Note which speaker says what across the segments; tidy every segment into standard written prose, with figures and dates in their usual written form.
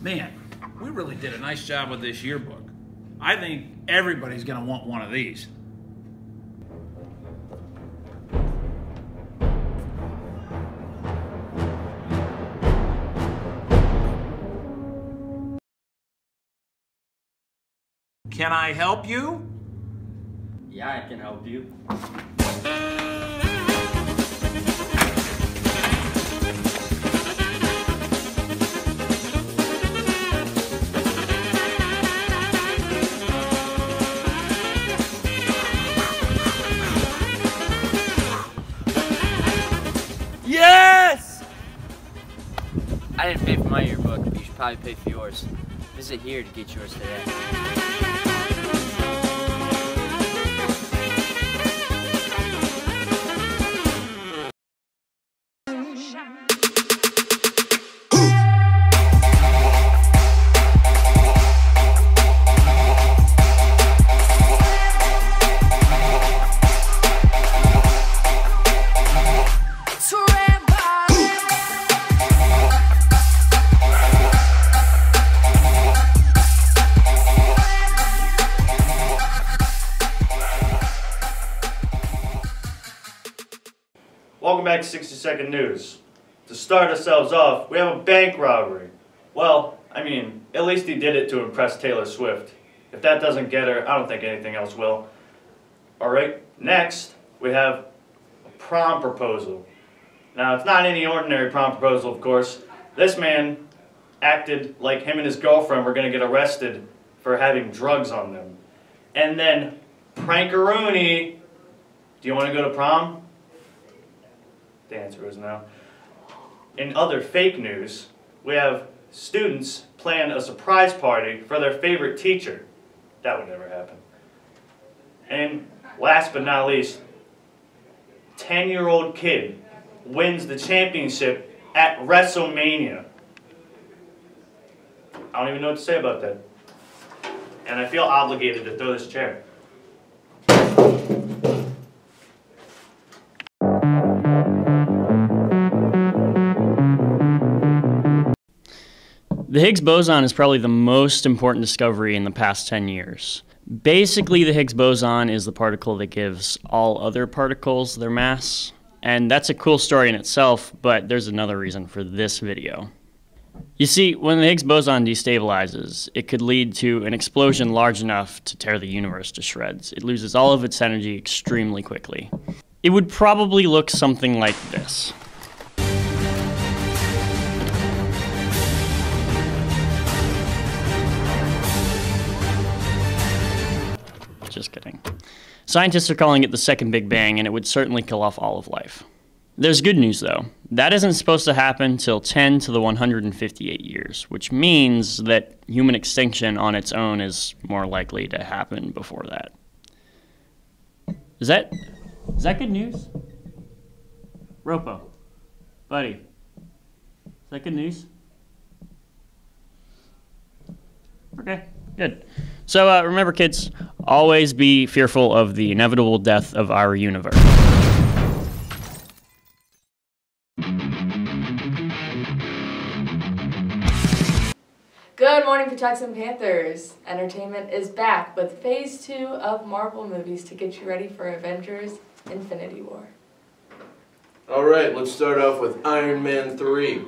Speaker 1: Man, we really did a nice job with this yearbook. I think everybody's gonna want one of these. Can I help you?
Speaker 2: Yeah, I can help you.
Speaker 1: Yes!
Speaker 2: I didn't pay for my yearbook, but you should probably pay for yours. Visit here to get yours today.
Speaker 3: Welcome back to 60-Second News. To start ourselves off, we have a bank robbery. Well, I mean, at least he did it to impress Taylor Swift. If that doesn't get her, I don't think anything else will. Alright, next, we have a prom proposal. Now, it's not any ordinary prom proposal, of course. This man acted like him and his girlfriend were going to get arrested for having drugs on them. And then, prankaroonie. Do you want to go to prom? The answer is no. In other fake news, we have students plan a surprise party for their favorite teacher. That would never happen. And last but not least, 10-year-old kid wins the championship at WrestleMania. I don't even know what to say about that. And I feel obligated to throw this chair.
Speaker 4: The Higgs boson is probably the most important discovery in the past 10 years. Basically, the Higgs boson is the particle that gives all other particles their mass. And that's a cool story in itself, but there's another reason for this video. You see, when the Higgs boson destabilizes, it could lead to an explosion large enough to tear the universe to shreds. It loses all of its energy extremely quickly. It would probably look something like this. Just kidding. Scientists are calling it the second Big Bang, and it would certainly kill off all of life. There's good news, though. That isn't supposed to happen till 10 to the 158 years, which means that human extinction on its own is more likely to happen before that. Is that good news? Ropo, buddy, is that good news? Okay, good. So remember, kids, always be fearful of the inevitable death of our universe.
Speaker 5: Good morning, Protects and Panthers. Entertainment is back with Phase 2 of Marvel movies to get you ready for Avengers Infinity War.
Speaker 6: Alright, let's start off with Iron Man 3.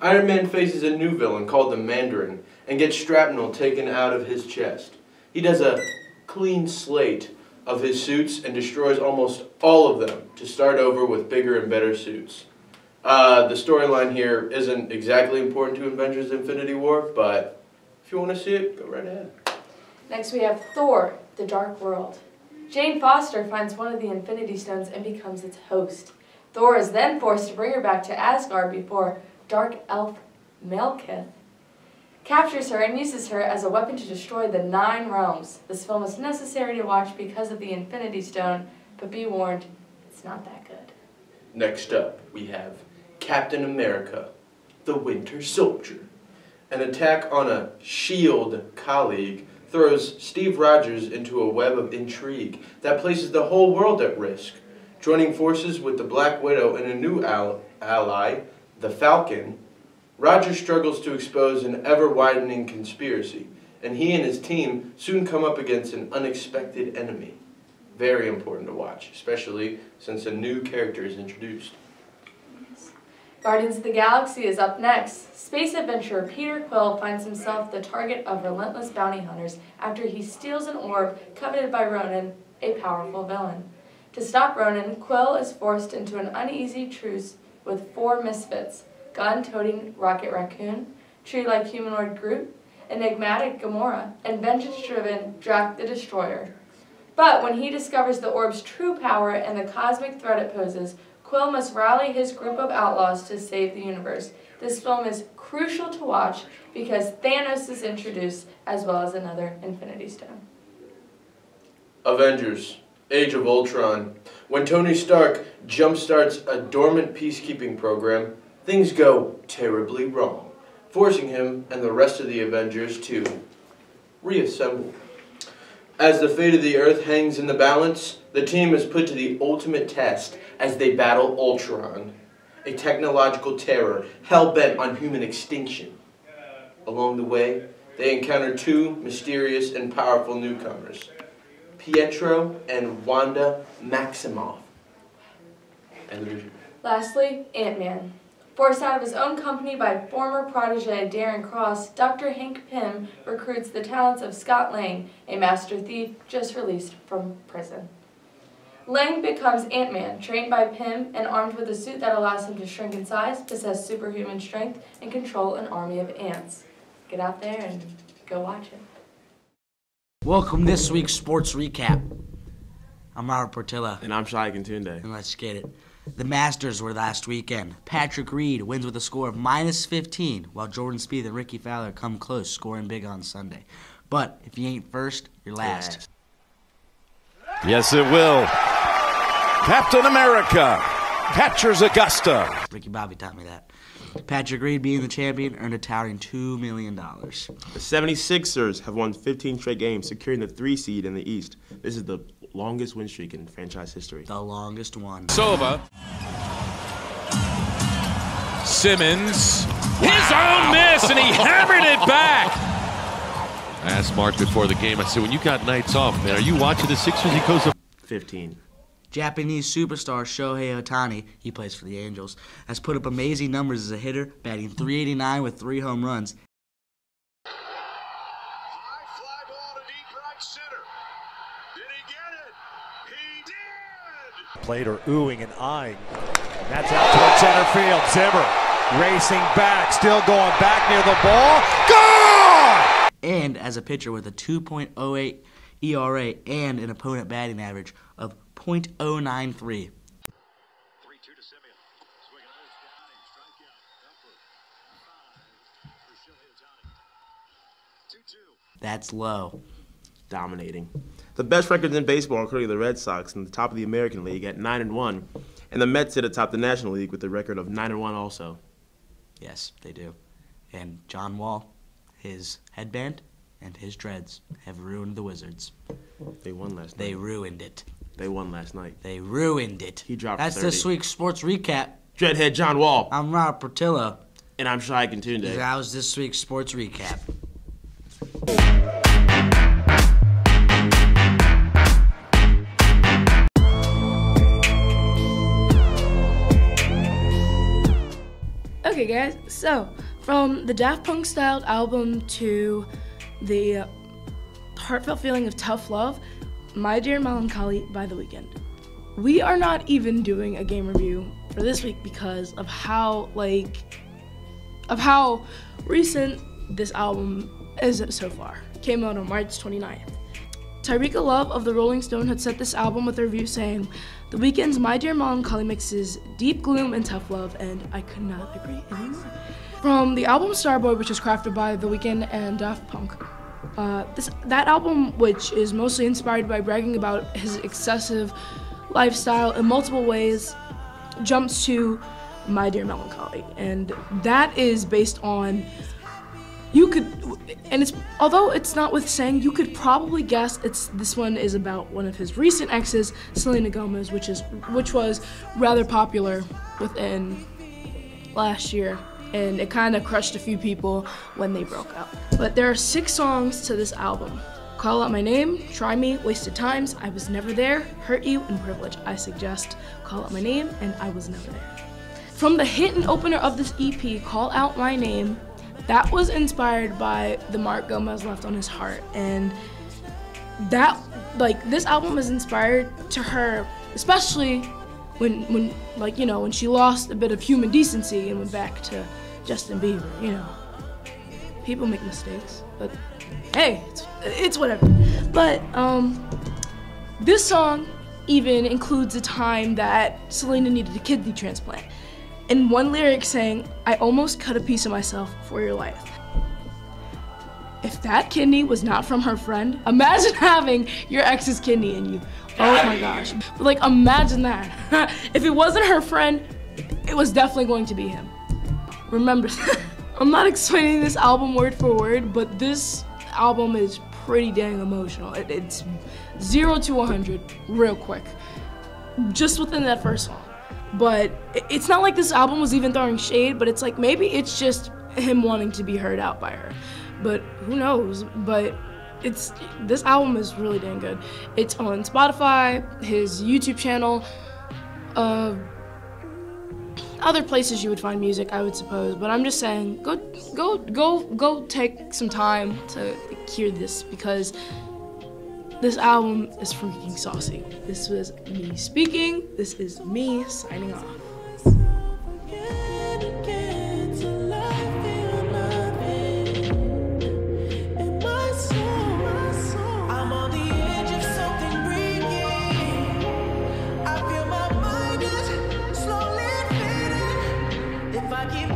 Speaker 6: Iron Man faces a new villain called the Mandarin and gets shrapnel taken out of his chest. He does a clean slate of his suits and destroys almost all of them to start over with bigger and better suits. The storyline here isn't exactly important to Avengers Infinity War, but if you want to see it, go right ahead.
Speaker 5: Next we have Thor, The Dark World. Jane Foster finds one of the Infinity Stones and becomes its host. Thor is then forced to bring her back to Asgard before Dark Elf Malekith captures her and uses her as a weapon to destroy the 9 realms. This film is necessary to watch because of the Infinity Stone, but be warned, it's not that good.
Speaker 6: Next up, we have Captain America, the Winter Soldier. An attack on a S.H.I.E.L.D. colleague throws Steve Rogers into a web of intrigue that places the whole world at risk. Joining forces with the Black Widow and a new ally, the Falcon, Roger struggles to expose an ever-widening conspiracy, and he and his team soon come up against an unexpected enemy. Very important to watch, especially since a new character is introduced.
Speaker 5: Guardians of the Galaxy is up next. Space adventurer Peter Quill finds himself the target of relentless bounty hunters after he steals an orb coveted by Ronan, a powerful villain. To stop Ronan, Quill is forced into an uneasy truce with 4 misfits: gun-toting Rocket Raccoon, tree-like humanoid Groot, enigmatic Gamora, and vengeance-driven Drac the Destroyer. But when he discovers the orb's true power and the cosmic threat it poses, Quill must rally his group of outlaws to save the universe. This film is crucial to watch because Thanos is introduced as well as another Infinity Stone.
Speaker 6: Avengers: Age of Ultron. When Tony Stark jumpstarts a dormant peacekeeping program, things go terribly wrong, forcing him and the rest of the Avengers to reassemble. As the fate of the Earth hangs in the balance, the team is put to the ultimate test as they battle Ultron, a technological terror hell-bent on human extinction. Along the way, they encounter 2 mysterious and powerful newcomers, Pietro and Wanda Maximoff.
Speaker 5: Lastly, Ant-Man. Forced out of his own company by former protege Darren Cross, Dr. Hank Pym recruits the talents of Scott Lang, a master thief just released from prison. Lang becomes Ant-Man, trained by Pym and armed with a suit that allows him to shrink in size, possess superhuman strength, and control an army of ants. Get out there and go watch it.
Speaker 7: Welcome to this week's Sports Recap. I'm Robert Portillo.
Speaker 8: And I'm Shai Tunde.
Speaker 7: And let's get it. The Masters were last weekend. Patrick Reed wins with a score of -15, while Jordan Spieth and Ricky Fowler come close, scoring big on Sunday. But if you ain't first, you're last.
Speaker 9: Yes, it will. Captain America captures Augusta.
Speaker 7: Ricky Bobby taught me that. Patrick Reed, being the champion, earned a towering $2 million.
Speaker 8: The 76ers have won 15 straight games, securing the 3 seed in the East. This is the longest win streak in franchise history.
Speaker 7: The longest one.
Speaker 9: Sova. Simmons. His own miss, and he hammered it back. I asked Mark before the game, I said, when you got nights off, man, are you watching the Sixers? He goes up
Speaker 8: 15.
Speaker 7: Japanese superstar Shohei Ohtani, he plays for the Angels, has put up amazing numbers as a hitter, batting .389 with 3 home runs.
Speaker 10: High fly ball to deep right center. Did he get it? He did!
Speaker 11: Played or oohing and eyeing. And that's out towards center field. Zimmer racing back, still going back near the ball. Gone!
Speaker 7: And as a pitcher with a 2.08 ERA and an opponent batting average of .093.
Speaker 10: 3-2 to Simeon. Swing and miss down and strike out. Upper 5 for Shohei Ohtani. 2-2.
Speaker 7: That's low.
Speaker 8: Dominating. The best records in baseball, including the Red Sox, in the top of the American League at 9-1, and the Mets sit atop the National League with a record of 9-1 also.
Speaker 7: Yes, they do. And John Wall, his headband and his dreads have ruined the Wizards.
Speaker 8: They won last night.
Speaker 7: They ruined it.
Speaker 8: They won last night.
Speaker 7: They ruined it.
Speaker 8: He dropped
Speaker 7: That's
Speaker 8: 30.
Speaker 7: this week's Sports Recap.
Speaker 8: Dreadhead John Wall.
Speaker 7: I'm Robert Portillo.
Speaker 8: And I'm Shai Tunde.
Speaker 7: That was this week's Sports Recap.
Speaker 12: Okay guys, so from the Daft Punk styled album to the heartfelt feeling of tough love, My Dear Melancholy by The Weeknd. We are not even doing a game review for this week because of how recent this album is so far. Came out on March 29th. Tyreka Love of the Rolling Stone had set this album with a review saying, "The Weeknd's My Dear Melancholy mixes deep gloom and tough love," and I could not agree anymore. From the album Starboy, which was crafted by The Weeknd and Daft Punk, that album, which is mostly inspired by bragging about his excessive lifestyle in multiple ways, jumps to My Dear Melancholy, and that is based on, although it's not with saying, you could probably guess this one is about one of his recent exes, Selena Gomez, which was rather popular within last year and it kind of crushed a few people when they broke up. But there are 6 songs to this album. Call Out My Name, Try Me, Wasted Times, I Was Never There, Hurt You, and Privilege. I suggest Call Out My Name and I Was Never There. From the hit and opener of this EP, Call Out My Name, that was inspired by the mark Gomez left on his heart. And that, this album is inspired to her, especially when she lost a bit of human decency and went back to Justin Bieber, People make mistakes, but hey, it's whatever. But this song even includes a time that Selena needed a kidney transplant. And one lyric saying, I almost cut a piece of myself for your life. If that kidney was not from her friend, imagine having your ex's kidney in you. Oh my gosh. But imagine that. If it wasn't her friend, it was definitely going to be him. Remember, I'm not explaining this album word for word, but this album is pretty dang emotional. It's 0 to 100 real quick, just within that first song. But it's not like this album was even throwing shade, but it's maybe it's just him wanting to be heard out by her. But who knows? But this album is really dang good. It's on Spotify, his YouTube channel, other places you would find music, I would suppose. But I'm just saying, go take some time to hear this, because this album is freaking saucy. This was me speaking. This is me signing off.
Speaker 13: If I keep